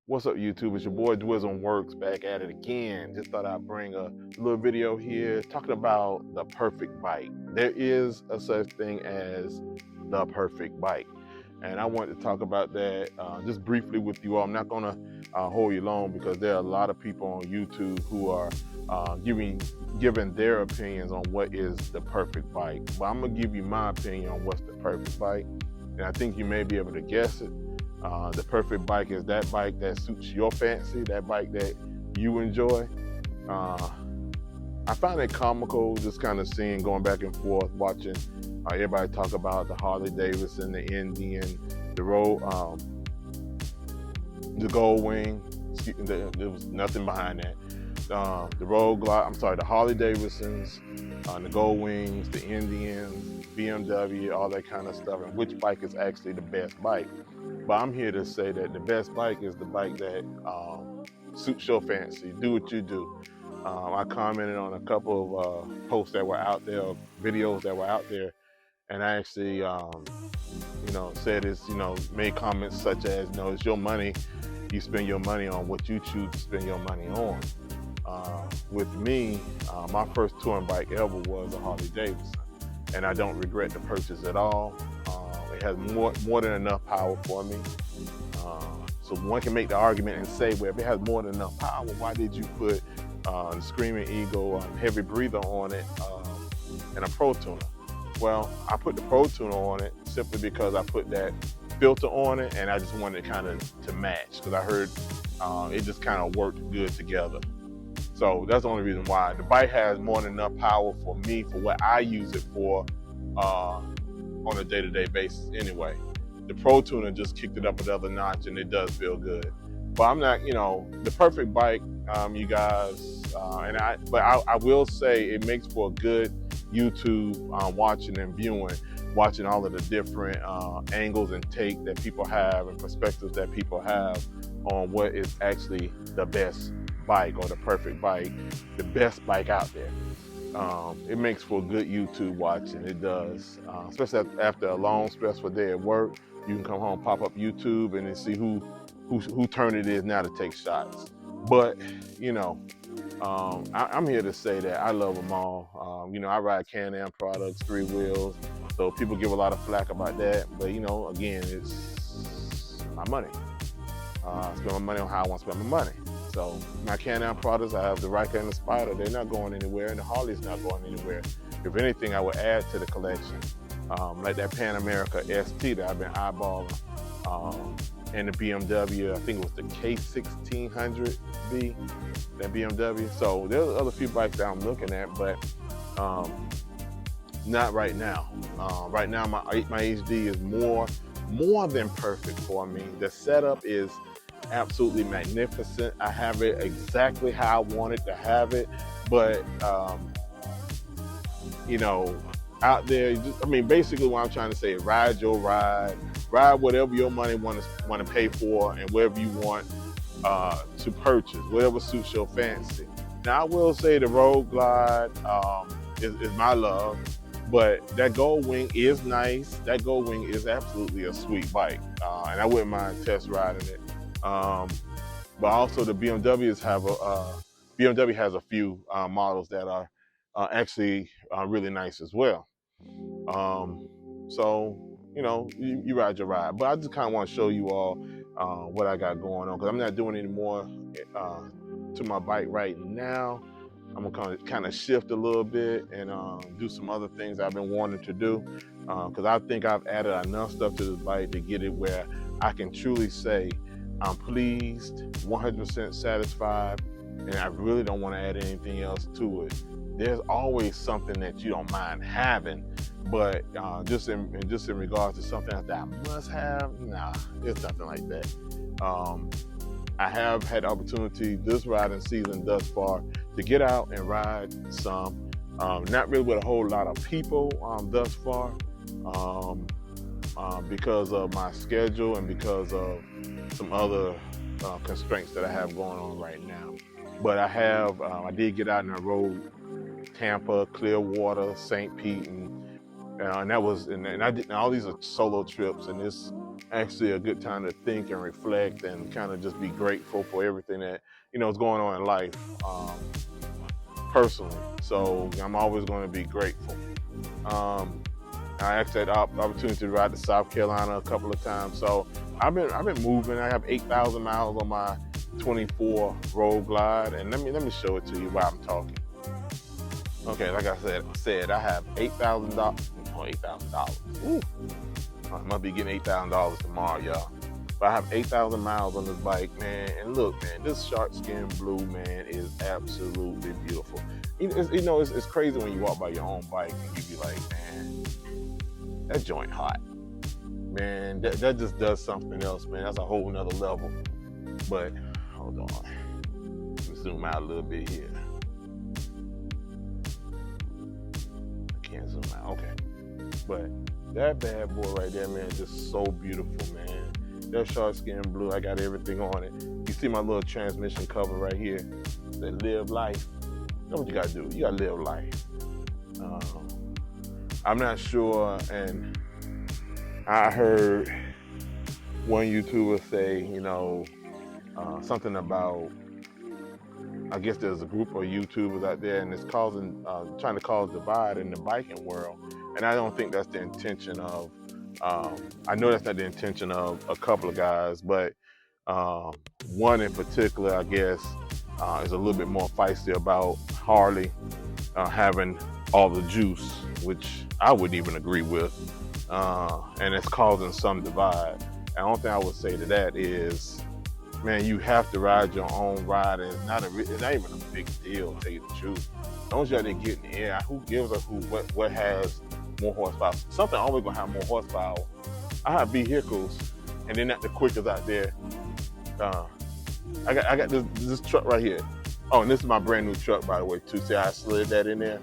What's up, YouTube? It's your boy Dwizzle Works back at it again. Just thought I'd bring a little video here talking about the perfect bike. There is a such thing as the perfect bike, and I want to talk about that just briefly with you all. I'm not gonna hold you long because there are a lot of people on YouTube who are giving their opinions on what is the perfect bike. But I'm gonna give you my opinion on what's the perfect bike, and I think you may be able to guess it. The perfect bike is that bike that suits your fancy, that bike that you enjoy. I find it comical just kind of seeing, going back and forth, watching everybody talk about the Harley Davidson, the Indian, the Gold Wing. There was nothing behind that. The Harley Davidsons, the Gold Wings, the Indians, BMW, all that kind of stuff, and which bike is actually the best bike. But I'm here to say that the best bike is the bike that suits your fancy. Do what you do. I commented on a couple of posts that were out there, videos that were out there, and I actually, said it's, made comments such as, it's your money. You spend your money on what you choose to spend your money on. With me, my first touring bike ever was a Harley Davidson, and I don't regret the purchase at all. It has more than enough power for me. So one can make the argument and say, well, if it has more than enough power, why did you put the Screaming Eagle heavy breather on it and a Pro Tuner? Well, I put the Pro Tuner on it simply because I put that filter on it, and I just wanted it kind of to match, because I heard it just kind of worked good together. So that's the only reason why. The bike has more than enough power for me, for what I use it for on a day-to-day basis anyway. The Pro Tuner just kicked it up another notch, and it does feel good. But I'm not, the perfect bike, you guys, but I will say it makes for a good YouTube watching and viewing, watching all of the different angles and take that people have and perspectives that people have on what is actually the best bike or the perfect bike, the best bike out there. It makes for good YouTube watching. It does, especially after a long, stressful day at work. You can come home, pop up YouTube, and then see who turn it is now to take shots. But I'm here to say that I love them all. I ride Can-Am products, 3 wheels, so people give a lot of flack about that. But again, it's my money. I spend my money on how I want to spend my money. So my Can-Am products, I have the Ryker and the Spider. They're not going anywhere, and the Harley's not going anywhere. If anything, I would add to the collection, like that Pan America ST that I've been eyeballing, and the BMW. I think it was the K1600B, that BMW. So there's other few bikes that I'm looking at, but not right now. Right now, my HD is more than perfect for me. The setup is absolutely magnificent. I have it exactly how I wanted to have it, but out there, basically what I'm trying to say is ride your ride whatever your money want to pay for, and whatever you want to purchase, whatever suits your fancy. Now I will say the Road Glide is my love, but that Gold Wing is nice. That Gold Wing is absolutely a sweet bike, and I wouldn't mind test riding it. But also the BMWs have BMW has a few models that are actually really nice as well. So you ride your ride, but I just kind of want to show you all what I got going on, because I'm not doing any more to my bike right now. I'm gonna kind of shift a little bit and do some other things I've been wanting to do, because I think I've added enough stuff to this bike to get it where I can truly say I'm pleased, 100% satisfied, and I really don't want to add anything else to it. There's always something that you don't mind having, but just in regards to something that I must have, nah, there's nothing like that. I have had the opportunity this riding season thus far to get out and ride some, not really with a whole lot of people thus far, because of my schedule and because of some other constraints that I have going on right now. But I did get out and I rode Tampa, Clearwater, St. Pete, and that was, and I did, and all these are solo trips, and this actually a good time to think and reflect and kind of just be grateful for everything that, is going on in life, personally. So I'm always going to be grateful. Um, I actually had the opportunity to ride to South Carolina a couple of times. So I've been moving. I have 8,000 miles on my 24 Road Glide, and let me show it to you while I'm talking. Okay, like I said, I have $8,000. Oh, $8,000. Ooh, I must be getting $8,000 tomorrow, y'all. But I have 8,000 miles on this bike, man. And look, man, this shark skin blue, man, is absolutely beautiful. It's crazy when you walk by your own bike and you be like, man, that joint hot. Man, that just does something else, man. That's a whole nother level. But hold on, let me zoom out a little bit here. I can't zoom out. Okay, but that bad boy right there, man, just so beautiful, man. That shark skin blue, I got everything on it. You see my little transmission cover right here that live life. That's what you gotta do. You gotta live life. I'm not sure, and I heard one YouTuber say, something about, I guess there's a group of YouTubers out there and it's trying to cause divide in the biking world. And I don't think that's the intention of, I know that's not the intention of a couple of guys, but one in particular, I guess, is a little bit more feisty about Harley having all the juice, which I wouldn't even agree with. And it's causing some divide. And the only thing I would say to that is, man, you have to ride your own ride, and it's not even a big deal, to tell you the truth. As long as you're out there getting the air, who gives a what has more horsepower? Something always gonna have more horsepower. I have vehicles, and they're not the quickest out there. I got this truck right here. Oh, and this is my brand new truck, by the way, too. See how I slid that in there?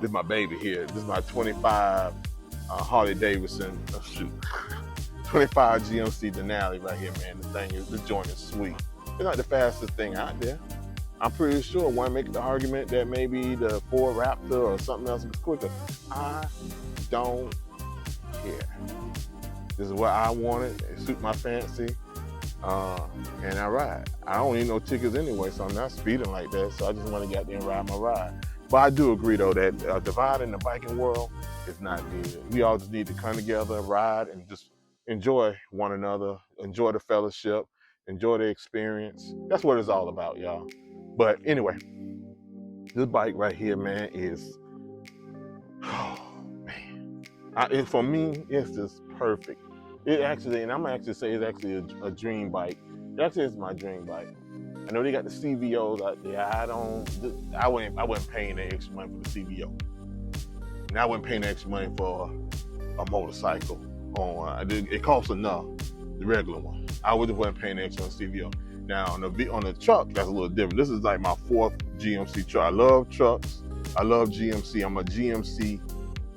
This is my baby here. This is my 25 Harley Davidson. 25 GMC Denali right here, man. This joint is sweet. It's not the fastest thing out there. I'm pretty sure one make the argument that maybe the Ford Raptor or something else is quicker. I don't care. This is what I wanted. It suits my fancy. And I ride. I don't need no tickets anyway, so I'm not speeding like that. So I just want to get out there and ride my ride. But I do agree, though, that divide in the biking world is not good. We all just need to come together, ride, and just enjoy one another, enjoy the fellowship, enjoy the experience. That's what it's all about, y'all. But anyway, this bike right here, man, is, oh, man. For me, it's just perfect. It actually, and I'm gonna actually say it's actually a dream bike. It actually is my dream bike. I know they got the CVOs out there. I wasn't paying the extra money for the CVO. And I wasn't paying the extra money for a motorcycle. It costs enough, the regular one. I wasn't paying the extra on CVO. Now on the truck, that's a little different. This is like my 4th GMC truck. I love trucks. I love GMC. I'm a GMC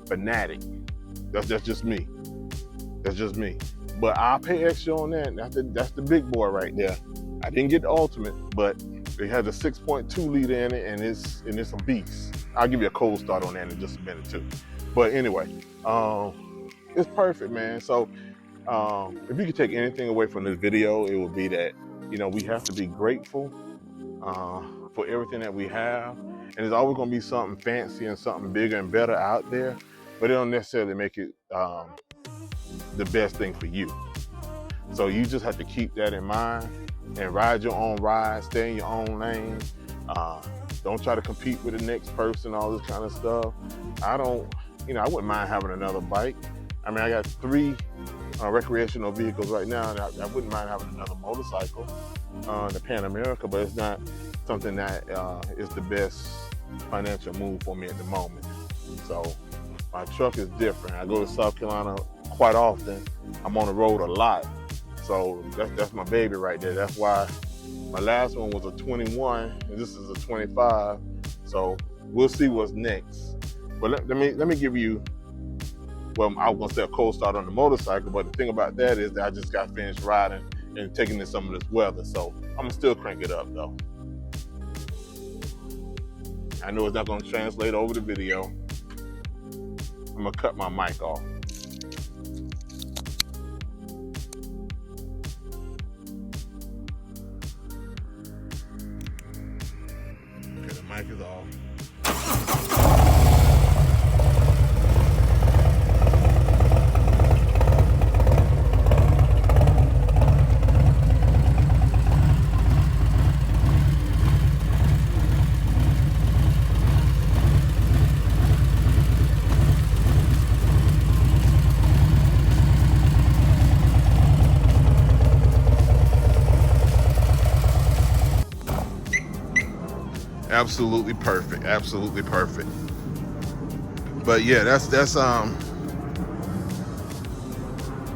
fanatic. That's just me. That's just me. But I'll pay extra on that. That's the big boy right there. I didn't get the Ultimate, but it has a 6.2 liter in it, and it's a beast. I'll give you a cold start on that in just a minute too. But anyway, it's perfect, man. So if you could take anything away from this video, it would be that, we have to be grateful for everything that we have. And there's always gonna be something fancy and something bigger and better out there, but it don't necessarily make it the best thing for you. So you just have to keep that in mind and ride your own ride, stay in your own lane. Don't try to compete with the next person, all this kind of stuff. I wouldn't mind having another bike. I mean, I got 3 recreational vehicles right now, and I wouldn't mind having another motorcycle, the Pan America, but it's not something that is the best financial move for me at the moment. So my truck is different. I go to South Carolina quite often. I'm on the road a lot. So that's my baby right there. That's why my last one was a 21, and this is a 25. So we'll see what's next. But let me give you, well, I was gonna say a cold start on the motorcycle, but the thing about that is that I just got finished riding and taking in some of this weather. So I'm gonna still crank it up though. I know it's not gonna translate over the video. I'm gonna cut my mic off. Mic is off. Absolutely perfect. Absolutely perfect. But yeah, that's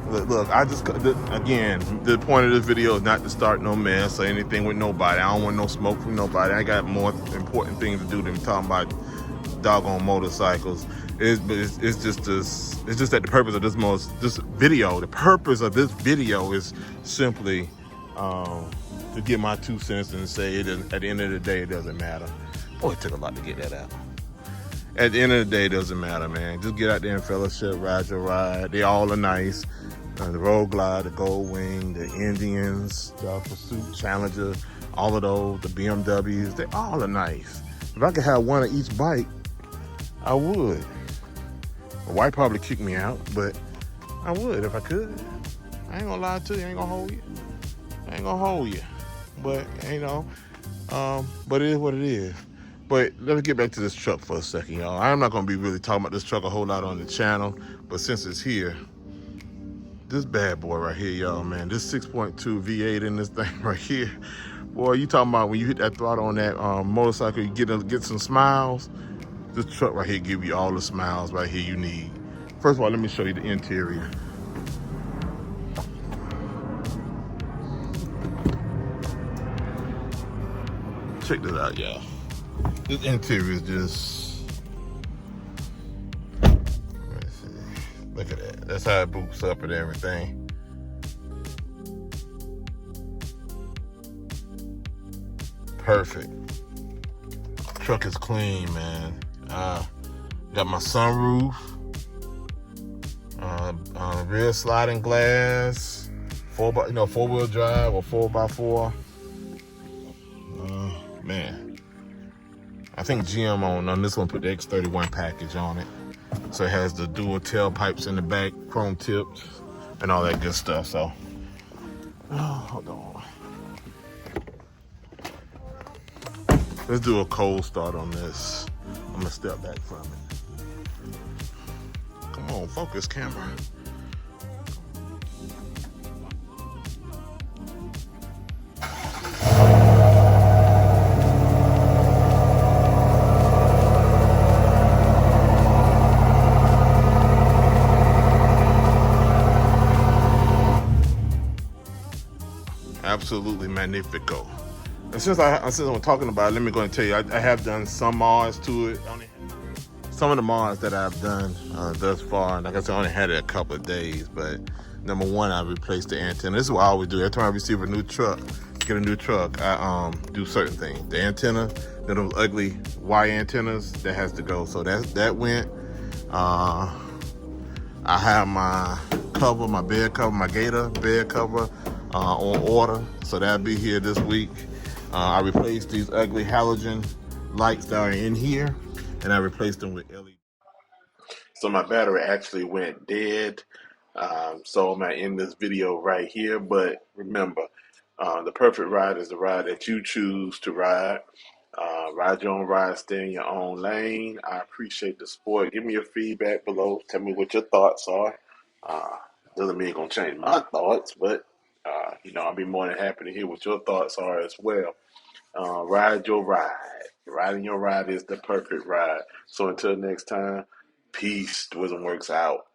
look, I just again, the point of this video is not to start no mess or anything with nobody. I don't want no smoke from nobody. I got more important things to do than talking about doggone motorcycles. It's just that the purpose of this video, the purpose of this video is simply to get my 2 cents and say it at the end of the day it doesn't matter. Boy, it took a lot to get that out. At the end of the day, it doesn't matter, man. Just get out there and fellowship, ride your ride. They all are nice. The Road Glide, the Gold Wing, the Indians, the Pursuit Challenger, all of those, the BMWs, they all are nice. If I could have one of each bike, I would. My wife probably kick me out, but I would if I could. I ain't gonna lie to you, I ain't gonna hold you. I ain't gonna hold you. But, you know, but it is what it is. But let's get back to this truck for a second, y'all. I'm not gonna be really talking about this truck a whole lot on the channel, but since it's here, this bad boy right here, y'all, man, this 6.2 V8 in this thing right here, boy, you talking about when you hit that throttle on that motorcycle, you get some smiles. This truck right here give you all the smiles right here you need. First of all, let me show you the interior. Check this out, y'all. This interior is just, let's see, look at that. That's how it boots up and everything. Perfect. Truck is clean, man. Got my sunroof, rear sliding glass, 4-wheel drive or 4x4. Man. I think GM on this one put the X31 package on it. So it has the dual tailpipes in the back, chrome tipped, and all that good stuff. So, hold on. Let's do a cold start on this. I'm gonna step back from it. Come on, focus camera. Absolutely magnifico. And since I'm talking about it, let me go and tell you, I have done some mods to it. Some of the mods that I've done thus far, like I said, I only had it a couple of days, but number one, I replaced the antenna. This is what I always do. Every time I receive a new truck, get a new truck, I do certain things. The antenna, those ugly Y antennas, that has to go. So that went. I have my cover, my bed cover, my Gator bed cover on order, so that'll be here this week. I replaced these ugly halogen lights that are in here, and I replaced them with LED. So my battery actually went dead, so I'm gonna end this video right here. But remember, the perfect ride is the ride that you choose to ride. Ride your own ride, stay in your own lane. I appreciate the support. Give me your feedback below. Tell me what your thoughts are. Doesn't mean it's gonna change my thoughts, but I'll be more than happy to hear what your thoughts are as well. Ride your ride. Riding your ride is the perfect ride. So until next time, peace. Wisdom Works out.